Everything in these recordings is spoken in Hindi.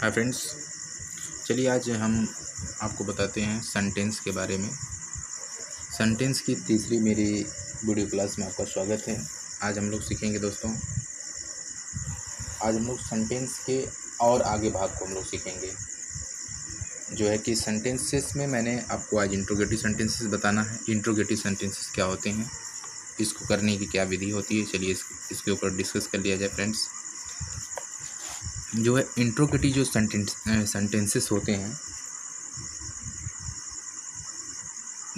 हाय फ्रेंड्स, चलिए आज हम आपको बताते हैं सेंटेंस के बारे में। सेंटेंस की तीसरी मेरी वीडियो क्लास में आपका स्वागत है। आज हम लोग सीखेंगे दोस्तों, आज हम लोग सेंटेंस के और आगे भाग को हम लोग सीखेंगे, जो है कि सेंटेंसेस में मैंने आपको आज इंट्रोगेटिव सेंटेंसेस बताना है। इंट्रोगेटिव सेंटेंसेस क्या होते हैं, इसको करने की क्या विधि होती है, चलिए इसके ऊपर डिस्कस कर लिया जाए फ्रेंड्स। जो है इंट्रोगेटिव जो सेंटेंसेस होते हैं,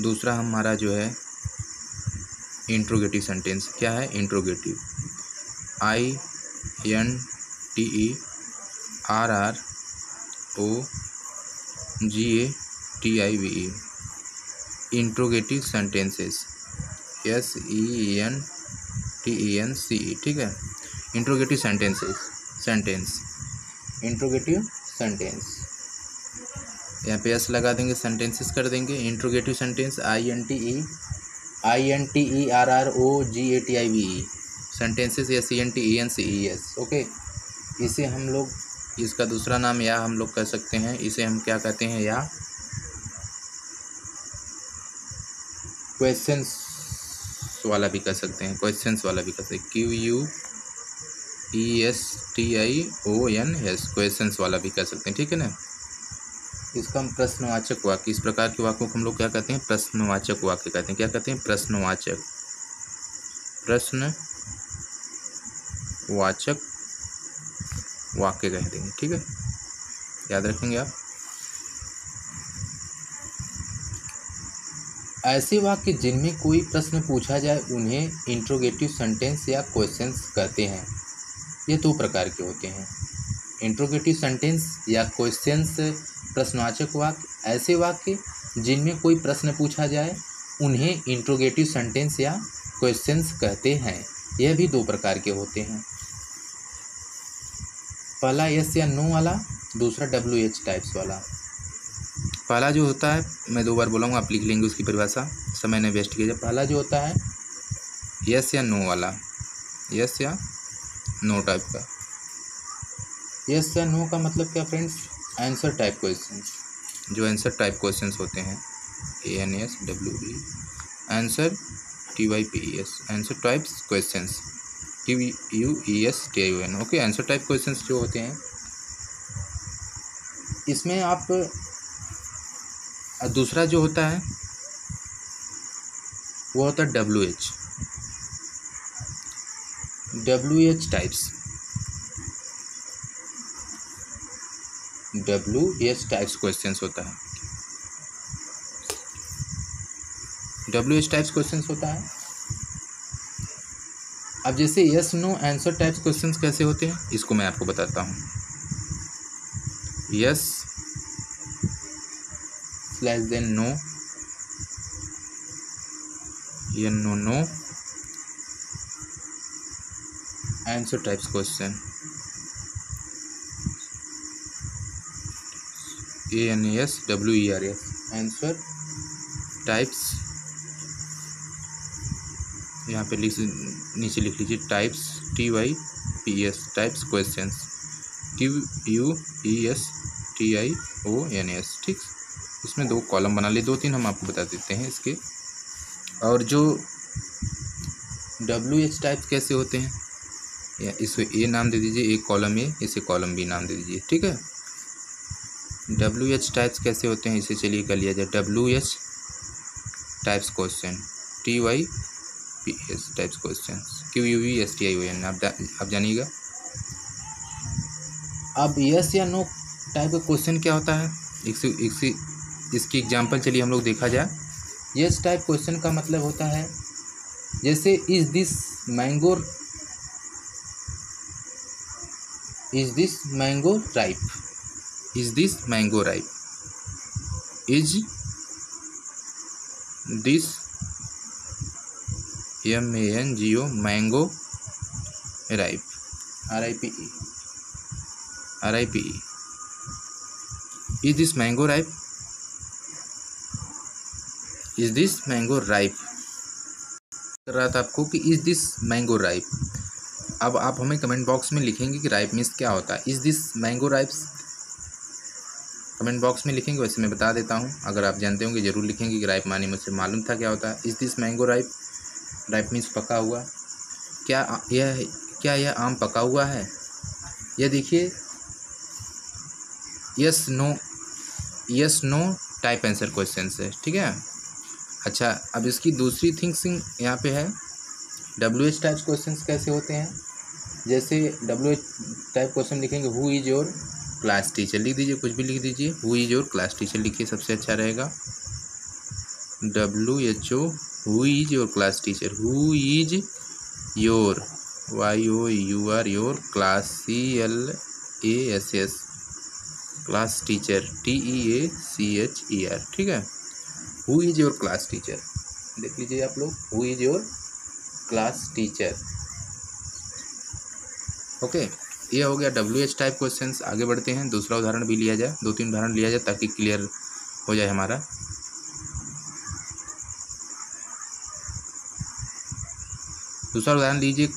दूसरा हमारा जो है इंट्रोगेटिव सेंटेंस क्या है। Interrogative INTERROGATIVE interrogative sentences SENTENCE, ठीक है। इंट्रोगेटिव सेंटेंस इंट्रोगेटिव सेंटेंस, यहाँ पे एस लगा देंगे, सेंटेंसेस कर देंगे। Interrogative sentence INTERROGATIVE sentences SENTENCES, okay. इसे हम लोग, इसका दूसरा नाम या हम लोग कह सकते हैं, इसे हम क्या कहते हैं, या क्वेश्चंस वाला भी कह सकते हैं, क्वेश्चंस वाला भी कह सकते हैं, QUESTIONS क्वेश्चंस वाला भी कह सकते हैं, ठीक है ना। इसका हम प्रश्नवाचक वाक्य, इस प्रकार के वाक्यों को हम लोग क्या कहते हैं, प्रश्नवाचक वाक्य कहते हैं। क्या कहते हैं, प्रश्नवाचक वाक्य कह देंगे, ठीक है, याद रखेंगे आप। ऐसे वाक्य जिनमें कोई प्रश्न पूछा जाए उन्हें इंट्रोगेटिव सेंटेंस या क्वेश्चंस कहते हैं। ये दो प्रकार के होते हैं, इंट्रोगेटिव सेंटेंस या क्वेश्चंस, प्रश्नवाचक वाक्य। ऐसे वाक्य जिनमें कोई प्रश्न पूछा जाए उन्हें इंट्रोगेटिव सेंटेंस या क्वेश्चंस कहते हैं। यह भी दो प्रकार के होते हैं, पहला यस या नो वाला, दूसरा WH टाइप्स वाला। पहला जो होता है, मैं दो बार बोलूँगा, आप लिख लेंगे उसकी परिभाषा, समय ने वेस्ट कीजिए। पहला जो होता है यस या नो वाला, यस या नो टाइप का। यस या नो का मतलब क्या फ्रेंड्स, आंसर टाइप क्वेश्चंस। जो आंसर टाइप क्वेश्चंस होते हैं, ANSWE answer TYPES answer types questions, QUESTION, okay. Answer type questions जो होते हैं, इसमें आप दूसरा जो होता है वो होता है WH types. WH types questions होता है, WH टाइप्स क्वेश्चंस होता है। अब जैसे yes no answer types questions कैसे होते हैं, इसको मैं आपको बताता हूँ। यस स्लैश देन नो, या no answer types question, ANSWERS answer types, यहाँ पे नीचे लिख लीजिए types, TYPES types questions, QUESTIONS, ठीक। इसमें दो कॉलम बना लिए, दो तीन हम आपको बता देते हैं इसके। और जो WH टाइप्स कैसे होते हैं, या इसको A नाम दे दीजिए, एक कॉलम A, इसे कॉलम B नाम दे दीजिए, ठीक है। WH टाइप्स कैसे होते हैं, इसे चलिए कर लिया जाए, WH types question, TYPES types question, QUESTION, आप जानिएगा। अब यस या नो टाइप का क्वेश्चन क्या होता है, इसकी एग्जांपल चलिए हम लोग देखा जाए। यस टाइप क्वेश्चन का मतलब होता है, जैसे is this mango ripe, is this mango ripe, is this MANGO mango ripe, RIPE is this mango ripe, is this mango ripe कर रहा था आपको कि इज दिस मैंगो राइप। अब आप हमें कमेंट बॉक्स में लिखेंगे कि राइप मीन्स क्या होता है। Is this mango ripes comment box में लिखेंगे, वैसे मैं बता देता हूँ। अगर आप जानते होंगे ज़रूर लिखेंगे कि राइप माने मुझसे मालूम था क्या होता है। Is this mango ripe? Ripe means पका हुआ। क्या यह आम पका हुआ है? यह देखिए yes no type answer question है, ठीक है। अच्छा, अब इसकी दूसरी थिंकिंग यहाँ पे है, WH टाइप क्वेश्चन कैसे होते हैं। जैसे WH टाइप क्वेश्चन लिखेंगे, who is your class teacher, लिख दीजिए, कुछ भी लिख दीजिए, who is your class teacher लिखिए, सबसे अच्छा रहेगा। WHO, who is your class teacher, who is your, YOUR, your class, CLASS, class teacher, TEACHER, ठीक है। Who is your class teacher, देख लीजिए आप लोग, who is your class teacher. Okay, ये हो गया WH टाइप क्वेश्चंस। आगे बढ़ते हैं, दूसरा उदाहरण भी लिया जाए, 2-3 उदाहरण लिया जाए ताकि क्लियर हो जाए हमारा। दूसरा उदाहरण लीजिए,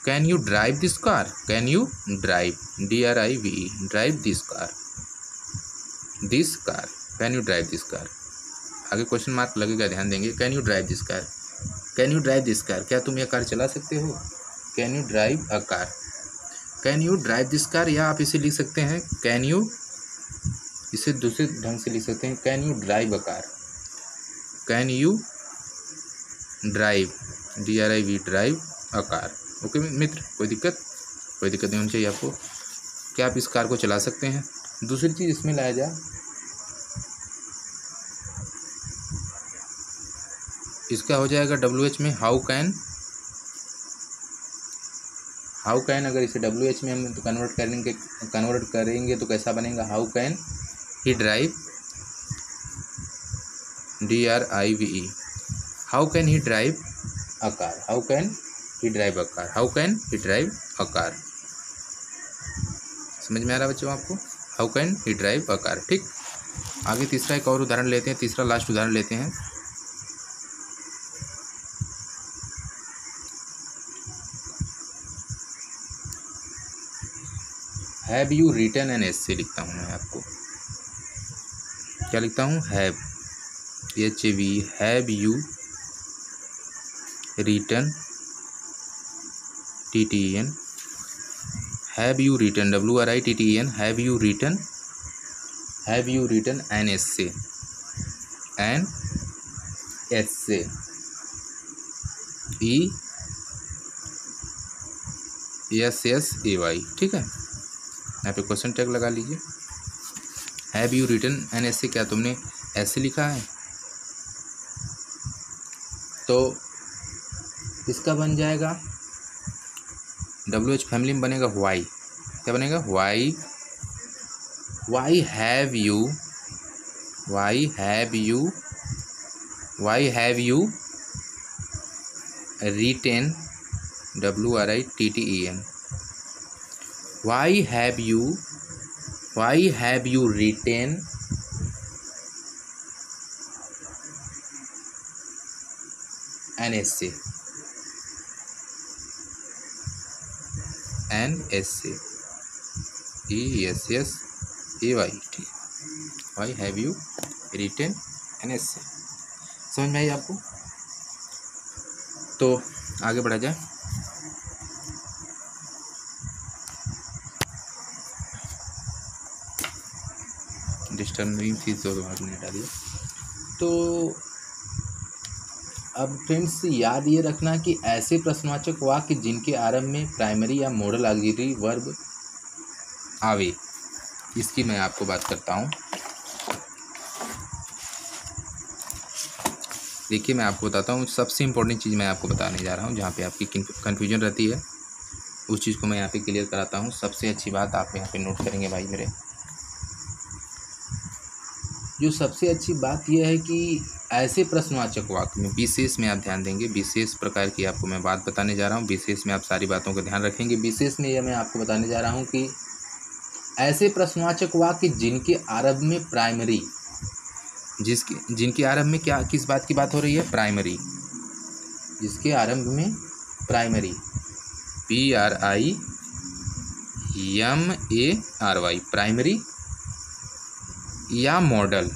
can you drive this car, can you drive, DRIVE, drive this car, can you drive this car. आगे क्वेश्चन मार्क लगेगा, ध्यान देंगे। Can you drive this car, can you drive this car, क्या तुम यह कार चला सकते हो? Can you drive a car, can you drive this car. या आप इसे लिख सकते हैं कैन यू, इसे दूसरे ढंग से लिख सकते हैं, can you drive a car, can you drive, DRIVE, drive a car. Okay मित्र, कोई दिक्कत नहीं होनी चाहिए आपको। क्या आप इस कार को चला सकते हैं? दूसरी चीज़ इसमें लाया जाए, इसका हो जाएगा WH में हाउ कैन, अगर इसे WH में हम तो कन्वर्ट करेंगे तो कैसा बनेगा? How can he drive, DRIVE, how can he drive a car, how can he drive a car, how can he drive a car. समझ में आ रहा है बच्चों आपको? How can he drive a car, ठीक। आगे तीसरा एक और उदाहरण लेते हैं, तीसरा लास्ट उदाहरण लेते हैं। Have you written an essay लिखता हूँ मैं आपको, क्या लिखता हूँ? Have, HAV, have you written, TTEN, have you written, WRITTEN, have you written an essay, ESSAY, ठीक है। यहाँ पे क्वेश्चन टैग लगा लीजिए। Have you written an essay, क्या तुमने ऐसे लिखा है? तो इसका बन जाएगा, WH फैमिली में बनेगा वाई, क्या बनेगा? Why have you written, WRITTEN, why have you written an essay, ESSAY, ठीक। why have you written an essay, समझ में आई आपको? तो आगे बढ़ा जाए। डिस्टर्बिंग चीज़ तो भाग नहीं डालिए। तो अब फ्रेंड्स याद ये रखना कि ऐसे प्रश्नवाचक वाक्य जिनके आरंभ में प्राइमरी या मॉडल ऑक्सिलरी वर्ब आवे, इसकी मैं आपको बात करता हूँ। देखिए मैं आपको बताता हूँ, सबसे इम्पोर्टेंट चीज़ मैं आपको बताने जा रहा हूँ, जहाँ पे आपकी कन्फ्यूजन रहती है उस चीज़ को मैं यहाँ पे क्लियर कराता हूँ। सबसे अच्छी बात आप यहाँ पे नोट करेंगे भाई मेरे, जो सबसे अच्छी बात यह है कि ऐसे प्रश्नवाचक वाक्य में विशेष में आप ध्यान देंगे। विशेष प्रकार की आपको मैं बात बताने जा रहा हूँ, विशेष में आप सारी बातों का ध्यान रखेंगे। विशेष में यह मैं आपको बताने जा रहा हूँ कि ऐसे प्रश्नवाचक वाक्य जिनके आरंभ में प्राइमरी, जिनके आरंभ में क्या, किस बात की बात हो रही है? प्राइमरी, जिसके आरंभ में प्राइमरी, MARY प्राइमरी या मॉडल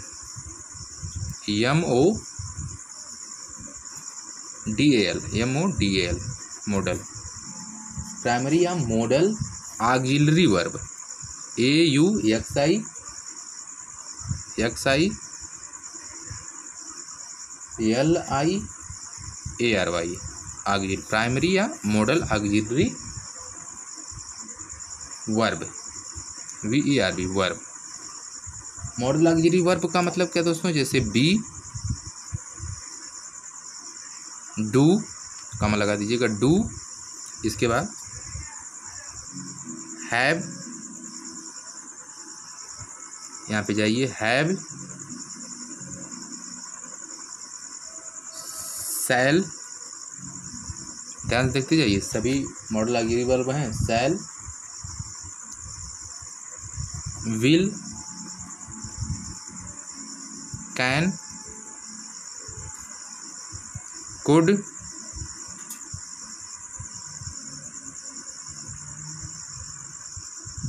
MODAL मॉडल प्राइमरी या modal auxiliary verb AUXILIARY auxiliary primary या modal auxiliary verb VERB verb. Modal auxiliary verb का मतलब क्या दोस्तों, जैसे बी, डू, कॉमा लगा दीजिएगा, डू, इसके बाद हैव, यहाँ पे जाइए, हैव, शैल, ध्यान से देखते जाइए, सभी मॉडल ऑक्सिलरी वर्ब हैं। Shall, will, can, could,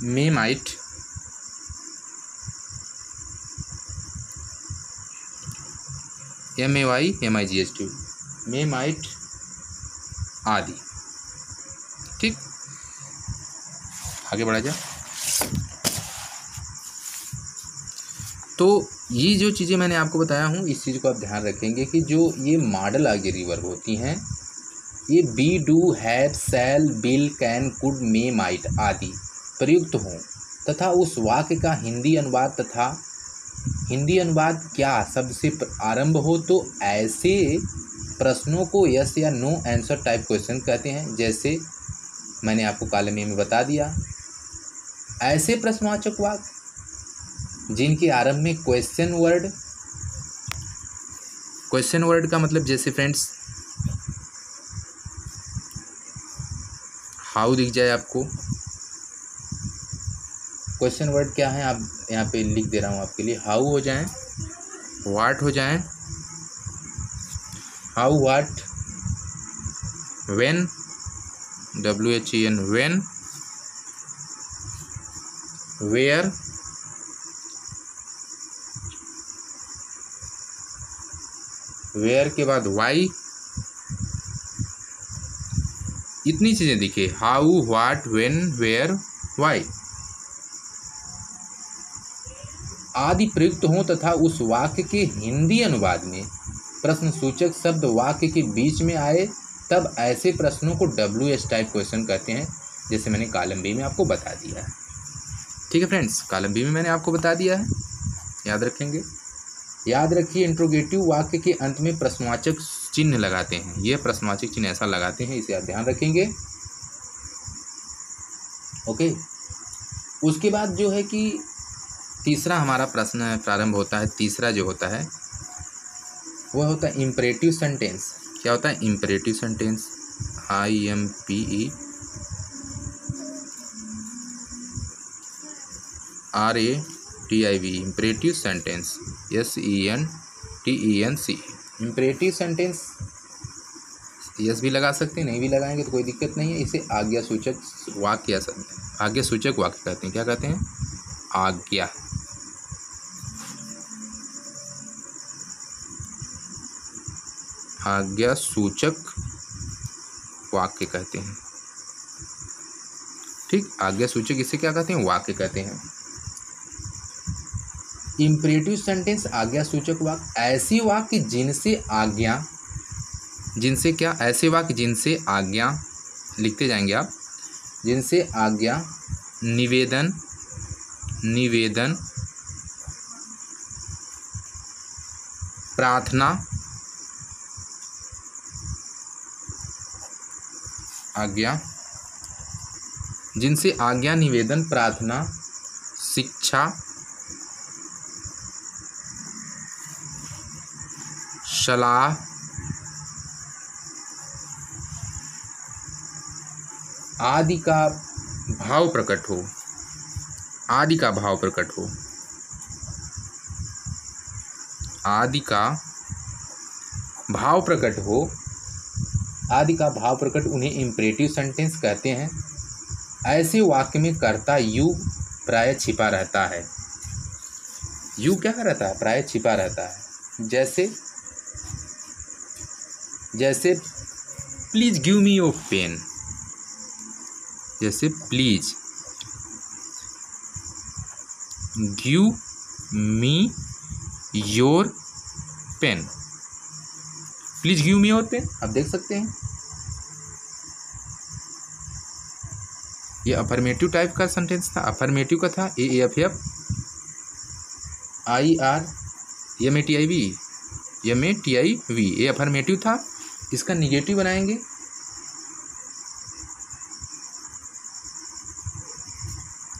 may, might, MAYMIGHT may, might आदि। ठीक, आगे बढ़ा जाए। तो ये जो चीज़ें मैंने आपको बताया हूँ, इस चीज़ को आप ध्यान रखेंगे कि जो ये मॉडल ऑक्सिलरी वर्ब होती हैं, ये be, do, have, shall, will, can, could, may, might आदि प्रयुक्त हों तथा उस वाक्य का हिंदी अनुवाद क्या शब्द से आरंभ हो, तो ऐसे प्रश्नों को यस या नो आंसर टाइप क्वेश्चन कहते हैं। जैसे मैंने आपको कॉलम ए में बता दिया, ऐसे प्रश्नवाचक वाक्य जिनके आरंभ में क्वेश्चन वर्ड का मतलब, जैसे फ्रेंड्स हाउ दिख जाए आपको, क्वेश्चन वर्ड क्या है, आप यहाँ पे लिख दे रहा हूँ आपके लिए, हाउ हो जाए, व्हाट हो जाए, how, what, when, WHEN when, where, where के बाद वाई, इतनी चीजें दिखे, how, what, when, where, why आदि प्रयुक्त हों तथा उस वाक्य के हिंदी अनुवाद में प्रश्न सूचक शब्द वाक्य के बीच में आए, तब ऐसे प्रश्नों को WH टाइप क्वेश्चन कहते हैं, जैसे मैंने कॉलम बी में आपको बता दिया है। ठीक है फ्रेंड्स, कॉलम बी में मैंने आपको बता दिया है, याद रखेंगे। याद रखिए, इंट्रोगेटिव वाक्य के अंत में प्रश्नवाचक चिन्ह लगाते हैं, ये प्रश्नवाचक चिन्ह ऐसा लगाते हैं, इसे आप ध्यान रखेंगे। ओके, उसके बाद जो है कि तीसरा हमारा प्रश्न प्रारंभ होता है। तीसरा जो होता है वह होता है इम्परेटिव सेंटेंस। क्या होता है imperative sentence? IMPERATIVE imperative sentence, SENTENCE imperative sentence. Yes भी लगा सकते हैं, नहीं भी लगाएंगे तो कोई दिक्कत नहीं है। इसे आज्ञा सूचक वाक्य या आज्ञा सूचक वाक्य कहते हैं। क्या कहते हैं? आज्ञा। आज्ञा सूचक वाक्य कहते हैं। ठीक, आज्ञा सूचक इसे क्या कहते हैं? वाक्य कहते हैं। इम्परेटिव सेंटेंस आज्ञा सूचक वाक्य ऐसी वाक्य जिनसे आज्ञा, जिनसे क्या, ऐसे वाक्य जिनसे आज्ञा, लिखते जाएंगे आप, जिनसे आज्ञा, निवेदन, प्रार्थना, आज्ञा, जिनसे आज्ञा, निवेदन, प्रार्थना, शिक्षा, सलाह, आदि का भाव प्रकट हो, आदि का भाव प्रकट हो, आदि का भाव प्रकट हो, आदि का भाव प्रकट, उन्हें इम्परेटिव सेंटेंस कहते हैं। ऐसे वाक्य में कर्ता यू प्राय छिपा रहता है। यू क्या रहता है? प्राय छिपा रहता है। जैसे please give me your pen. जैसे please give me your pen. Please give me your pen, आप देख सकते हैं ये अफर्मेटिव टाइप का सेंटेंस था। अफर्मेटिव का था AAFF IRMATIV ये अफर्मेटिव था। इसका निगेटिव बनाएंगे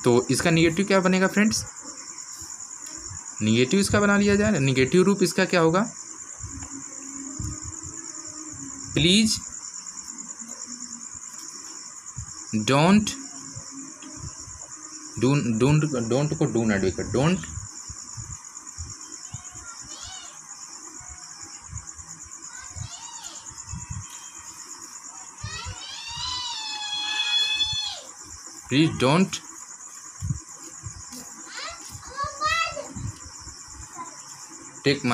तो इसका निगेटिव क्या बनेगा फ्रेंड्स? निगेटिव इसका बना लिया जाए। निगेटिव रूप इसका क्या होगा? प्लीज डोंट को डू नॉट भी कर। Don't please don't take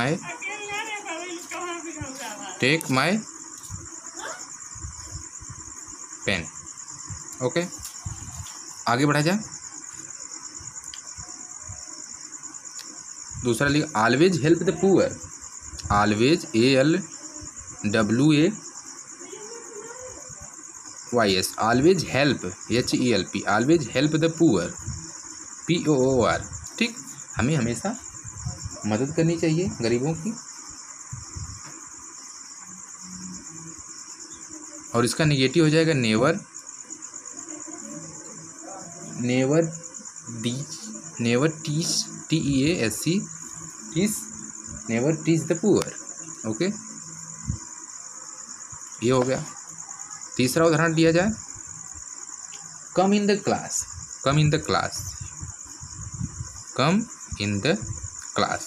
my pen. Okay, आगे बढ़ा जाए। दूसरा लिख always help the poor. Always ALWYS always help HELP always help the poor POOR। ठीक, हमें हमेशा मदद करनी चाहिए गरीबों की। और इसका नेगेटिव हो जाएगा never teach TEASC teach never teach the poor. Okay, ये हो गया। तीसरा उदाहरण दिया जाए, come in the class. Come in the class, come in the class,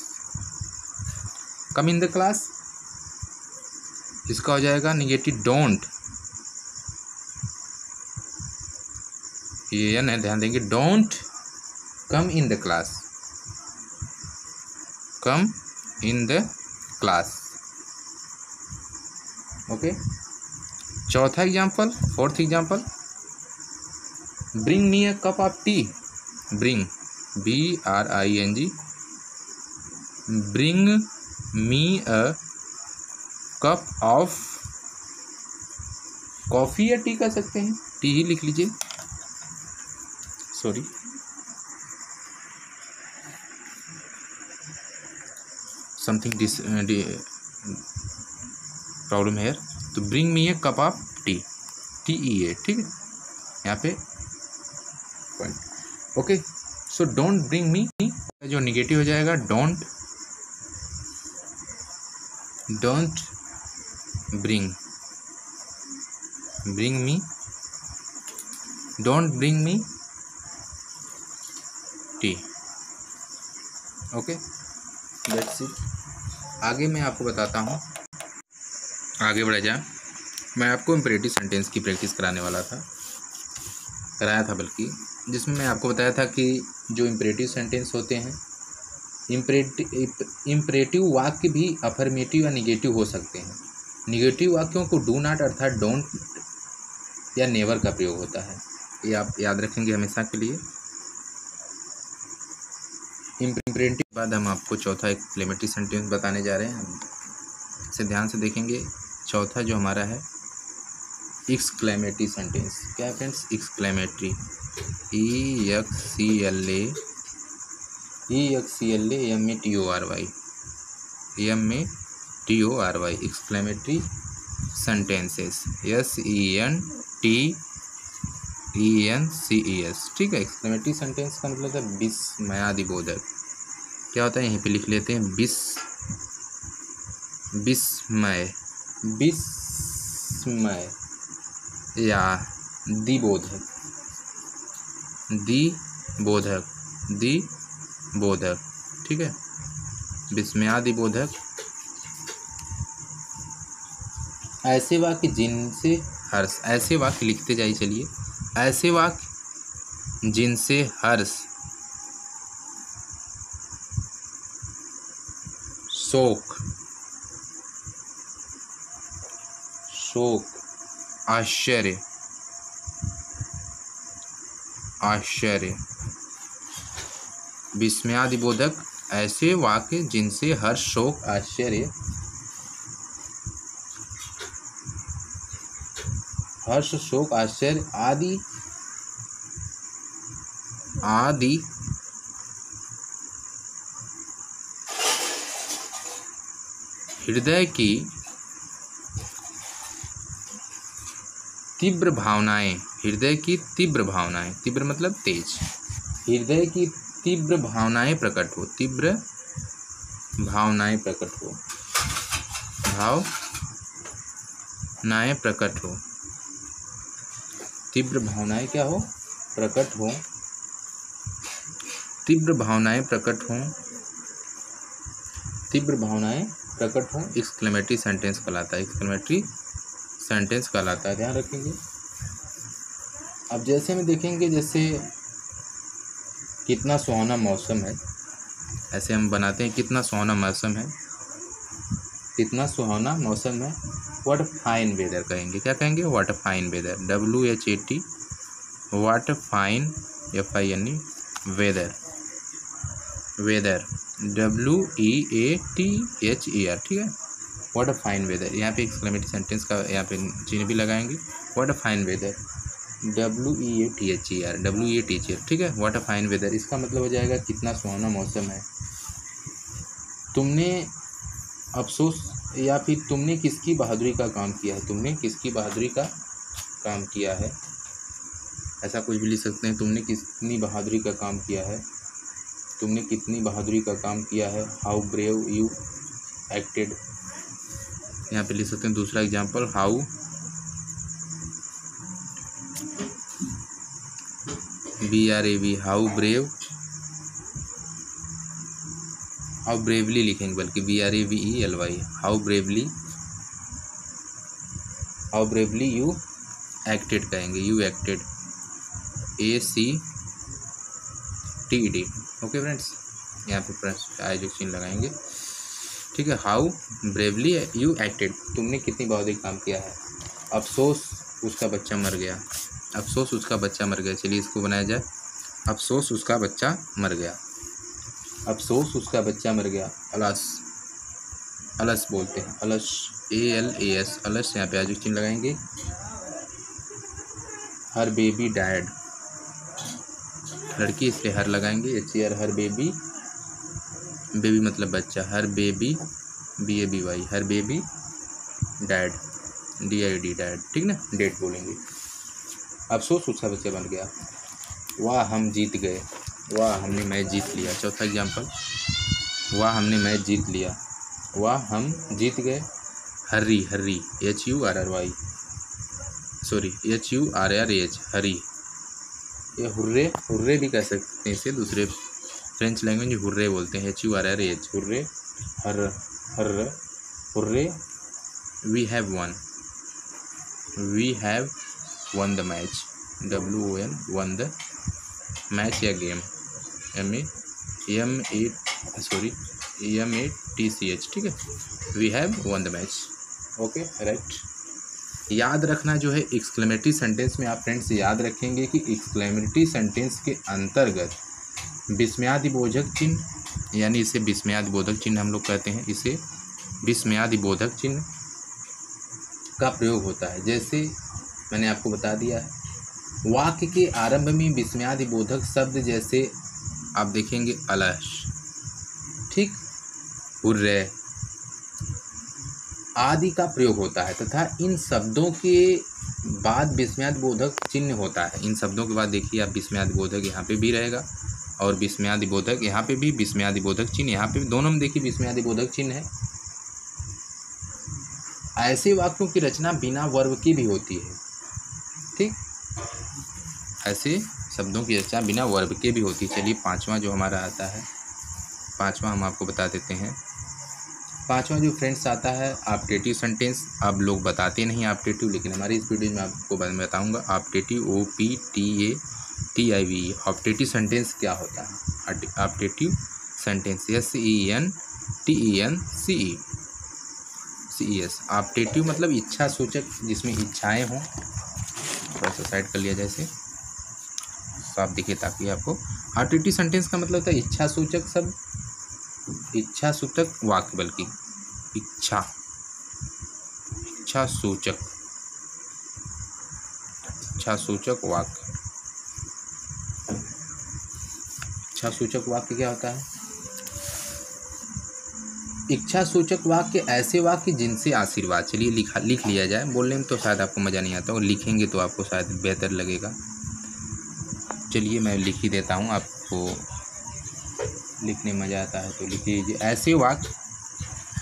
come in the class. इसका हो जाएगा निगेटिव डोंट। ये न ध्यान देंगे, don't come in the class, come in the class. Okay, चौथा example, fourth example, bring me a cup of tea. Bring BRING bring me a cup of coffee या टी कर सकते हैं, टी ही लिख लीजिए, सॉरी। समथिंग प्रॉब्लम है। तो bring me A cup of T, TEA। ठीक है, यहाँ पे point. Okay, so don't bring me, जो निगेटिव हो जाएगा don't bring me, don't bring me T. Okay, that's it. आगे मैं आपको बताता हूँ, आगे बढ़ा जाए। मैं आपको इम्परेटिव सेंटेंस की प्रैक्टिस कराया था बल्कि, जिसमें मैं आपको बताया था कि जो इम्परेटिव सेंटेंस होते हैं, इम्परेटिव वाक्य भी अफर्मेटिव या निगेटिव हो सकते हैं। निगेटिव वाक्यों को डू नॉट अर्थात डोंट या नेवर का प्रयोग होता है, ये आप याद रखेंगे हमेशा के लिए। इम्परेटिव के बाद हम आपको चौथा एक्सक्लेमेटरी सेंटेंस बताने जा रहे हैं। इसे ध्यान से देखेंगे। चौथा जो हमारा है एक्सक्लेमेटरी सेंटेंस। क्या है friends? Exclamatory, EXCLAMATORY exclamatory sentences, SENTENCES। ठीक है, एक्सक्लेमेटरी सेंटेंस का मतलब है विस्मयादिबोधक। क्या होता है, यहीं पे लिख लेते हैं, विस्मय या दिबोधक। ठीक है, विस्मयादिबोधक ऐसे वाक्य जिनसे हर्ष, ऐसे वाक्य लिखते जाइए। चलिए, ऐसे वाक्य जिनसे हर्ष, शोक, आश्चर्य, विस्मयादिबोधक ऐसे वाक्य जिनसे हर्ष, शोक, आश्चर्य, हर्ष, शोक, आश्चर्य आदि हृदय की तीव्र भावनाएं, तीव्र मतलब तेज, हृदय की तीव्र भावनाएं प्रकट हो, तीव्र भावनाएं क्या हो, प्रकट हो, एक्सक्लेमेटरी सेंटेंस कहलाता है, ध्यान रखेंगे। अब जैसे में देखेंगे, जैसे कितना सुहाना मौसम है, ऐसे हम बनाते हैं, कितना सुहाना मौसम है, व्हाट फाइन वेदर कहेंगे, क्या कहेंगे, what fine weather, WHAT, what fine, FINE, weather, WEATHER, ठीक है, व्हाट अ फाइन वेदर। यहाँ पे एक्सक्लेमेटरी सेंटेंस का यहाँ पे चिन्ह भी लगाएंगे, what a fine weather, WEATHER, ठीक है, व्हाट अ फाइन वेदर। इसका मतलब हो जाएगा कितना सुहाना मौसम है। तुमने अफसोस, या फिर तुमने किसकी बहादुरी का काम किया है, ऐसा कुछ भी लिख सकते हैं, तुमने कितनी बहादुरी का काम किया है, हाउ ब्रेव यू एक्टेड। यहाँ पे लिख सकते हैं दूसरा example, how BRAV, how bravely लिखेंगे, बल्कि BRAVELY, how bravely you acted कहेंगे, you acted, ACTED। Okay friends, यहाँ पे प्रश्न आयोजक चिन्ह लगाएंगे, ठीक है, हाउ ब्रेवली यू एक्टेड, तुमने कितनी बहादुरी काम किया है। अफसोस उसका बच्चा मर गया, चलिए इसको बनाया जाए, अफसोस उसका बच्चा मर गया, अलस बोलते हैं, ALAS, अलस, यहाँ पे आयोजक चिन्ह लगाएंगे। हर बेबी डायड, लड़की इसलिए हर लगाएंगे, HER, हर बेबी मतलब बच्चा, her baby BABY, her baby did, DID, did, ठीक ना, डेट बोलेंगे। अफसोस उसका बच्चा बन गया, वाह हम जीत गए, वाह हमने मैच जीत लिया। चौथा एग्जाम्पल, वाह हमने मैच जीत लिया, वाह हम जीत गए। हर्री, HURRY, हरी, ये हुर्रे भी कह सकते हैं इसे, दूसरे फ्रेंच लैंग्वेज में हुर्रे बोलते हैं, HURRH, hurray, we have won the match, WON, won the match या गेम, MATCH, ठीक है, we have won the match. Okay, right. याद रखना जो है एक्सक्लेमेटरी सेंटेंस में, आप फ्रेंड्स याद रखेंगे कि एक्सक्लेमेटरी सेंटेंस के अंतर्गत विस्मयादिबोधक चिन्ह, यानी इसे विस्मयादिबोधक चिन्ह हम लोग कहते हैं, इसे विस्मयादिबोधक चिन्ह का प्रयोग होता है। जैसे मैंने आपको बता दिया है, वाक्य के आरंभ में विस्मयादिबोधक शब्द जैसे आप देखेंगे अलस, ठीक, हुर्रे आदि का प्रयोग होता है, तथा इन शब्दों के बाद विस्मयादिबोधक चिन्ह होता है। इन शब्दों के बाद देखिए आप, विस्मयादिबोधक यहाँ पे भी रहेगा और विस्मयादिबोधक यहाँ पे भी, विस्मयादिबोधक चिन्ह यहाँ पे भी, दोनों में देखिए विस्मयादिबोधक चिन्ह है। ऐसे वाक्यों की रचना बिना वर्ब की भी होती है, ठीक, ऐसे शब्दों की रचना बिना वर्ब के भी होती है। चलिए पांचवा जो हमारा आता है, पांचवा हम आपको बता देते हैं। पांचवा जो फ्रेंड्स आता है ऑप्टेटिव सेंटेंस। आप लोग बताते नहीं ऑप्टेटिव, लेकिन हमारी इस वीडियो में आपको मैं बताऊंगा optative, OPTATIVE, TIV। Optative sentence क्या होता है? Optative sentence SENTENCE। ऑप्टेटिव मतलब इच्छा सूचक, जिसमें इच्छाएं हों। थोड़ा सा साइड कर लिया जाए, इसे साफ दिखे ताकि आपको। ऑप्टेटिव सेंटेंस का मतलब होता है इच्छा सूचक शब्द, इच्छा सूचक वाक्य, बल्कि इच्छा सूचक वाक्य। इच्छा सूचक वाक्य क्या होता है? इच्छा सूचक वाक्य ऐसे वाक्य जिनसे आशीर्वाद, चलिए लिख लिया जाए। बोलने में तो शायद आपको मज़ा नहीं आता, और लिखेंगे तो आपको शायद बेहतर लगेगा। चलिए मैं लिख ही देता हूँ, आपको लिखने में मज़ा आता है तो लिख लीजिए। ऐसे वाक्य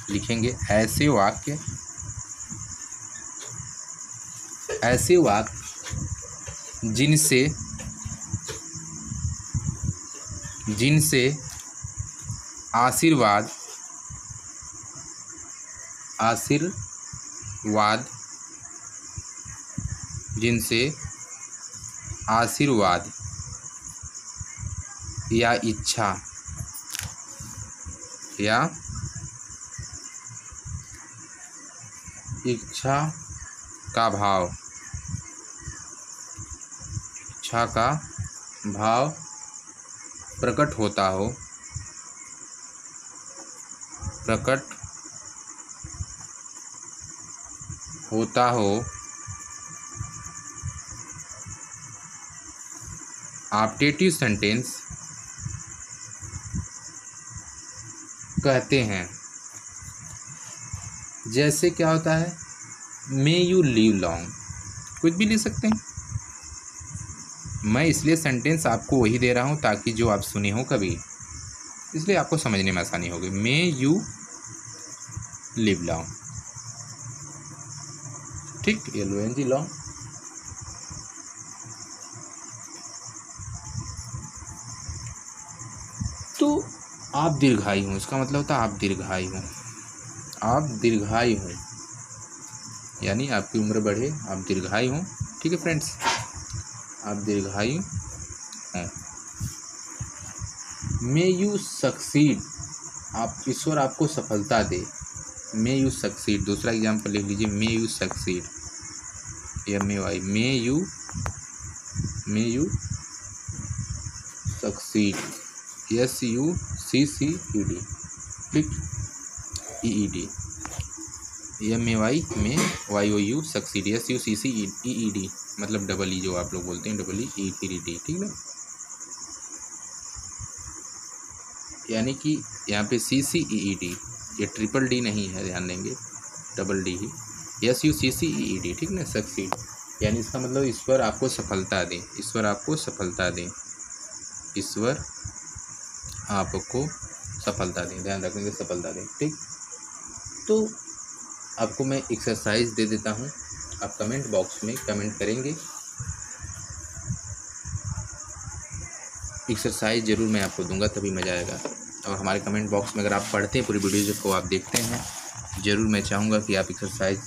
लिखेंगे, ऐसे वाक्य जिनसे आशीर्वाद जिनसे आशीर्वाद या इच्छा का भाव प्रकट होता हो ऑप्टेटिव सेंटेंस कहते हैं। जैसे क्या होता है? मे यू लिव लॉन्ग, कुछ भी ले सकते हैं। मैं इसलिए सेंटेंस आपको वही दे रहा हूँ ताकि जो आप सुने हो कभी, इसलिए आपको समझने में आसानी होगी। मे यू लिव लॉन्ग, ठीक, LONG लॉन्ग। तो आप दीर्घायु हो, इसका मतलब होता है आप दीर्घायु हो, यानी आपकी उम्र बढ़े, आप दीर्घायु हो। ठीक है फ्रेंड्स, आप दीर्घायु हों। मे यू सक्सीड, आप ईश्वर आपको सफलता दे। मे यू सक्सीड, दूसरा एग्जाम्पल लिख लीजिए। May you succeed, MAY, may you succeed, SUCCED, ठीक, EED, MAY में YOU सक्सीड, SUCCED, मतलब डबल ई, जो आप लोग बोलते हैं डबल ई फिर डी, ठीक ना। यानी कि यहाँ पे CCEED, ये ट्रिपल D नहीं है, ध्यान देंगे, डबल D ही, SUCCED, ठीक ना, सक्सीड। यानी इसका मतलब ईश्वर आपको सफलता दे, ईश्वर आपको सफलता दें, ध्यान रखेंगे, सफलता दें, ठीक। तो आपको मैं एक्सरसाइज दे देता हूँ, आप कमेंट बॉक्स में कमेंट करेंगे। एक्सरसाइज ज़रूर मैं आपको दूंगा, तभी मज़ा आएगा। और हमारे कमेंट बॉक्स में अगर आप पढ़ते हैं, पूरी वीडियो को आप देखते हैं, ज़रूर मैं चाहूँगा कि आप एक्सरसाइज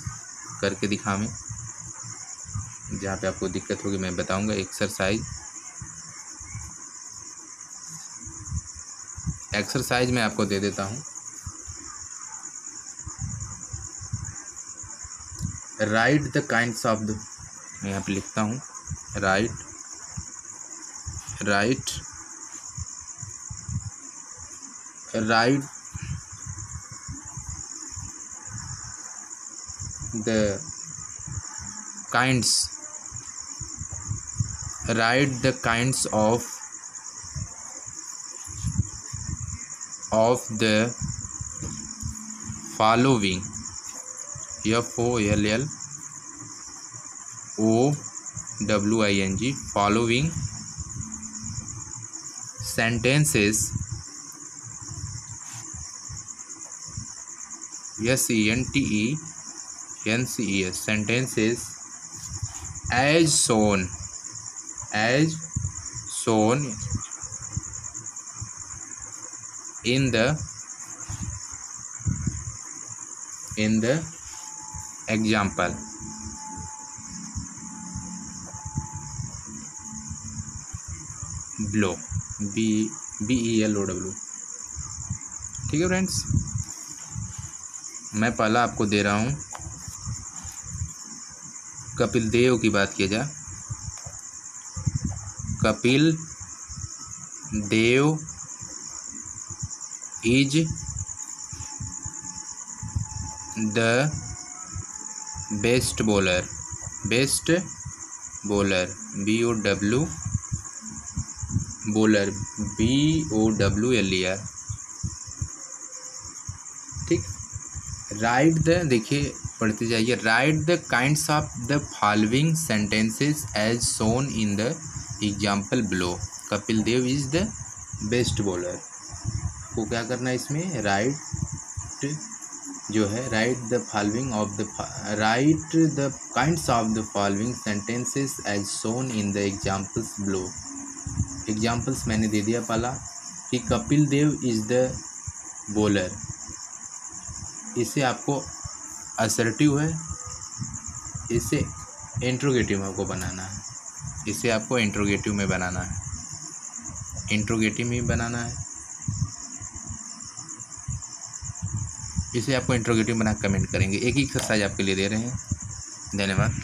करके दिखावें। जहाँ पे आपको दिक्कत होगी मैं बताऊँगा। एक्सरसाइज मैं आपको दे देता हूँ। Right the kinds of the, मैं यहाँ पे लिखता हूँ, right the kinds of the following, FOLLOWING, following sentences, SENTENCES, sentences as shown in the example. Blow, BELOW। ठीक है फ्रेंड्स, मैं पहला आपको दे रहा हूँ, कपिल देव की बात किया जाए, Kapil Dev is the best bowler, BOW bowler, BOWLER। ठीक, राइट द, देखिए पढ़ते जाइए, write the kinds of the following sentences as shown in the example below. Kapil Dev is the best bowler, को क्या करना है इसमें, राइट जो है, write the kinds of the following sentences as shown in the examples below. Examples मैंने दे दिया पहला कि Kapil Dev is the bowler, इसे आपको असर्टिव है, इसे इंट्रोगेटिव में आपको बनाना है, इसे आपको इंट्रोगेटिव में बनाना है, इंट्रोगेटिव में बनाना है, इसे आपको इंट्रोगेटिव बना कमेंट करेंगे। एक ही एक्सरसाइज आपके लिए दे रहे हैं। धन्यवाद।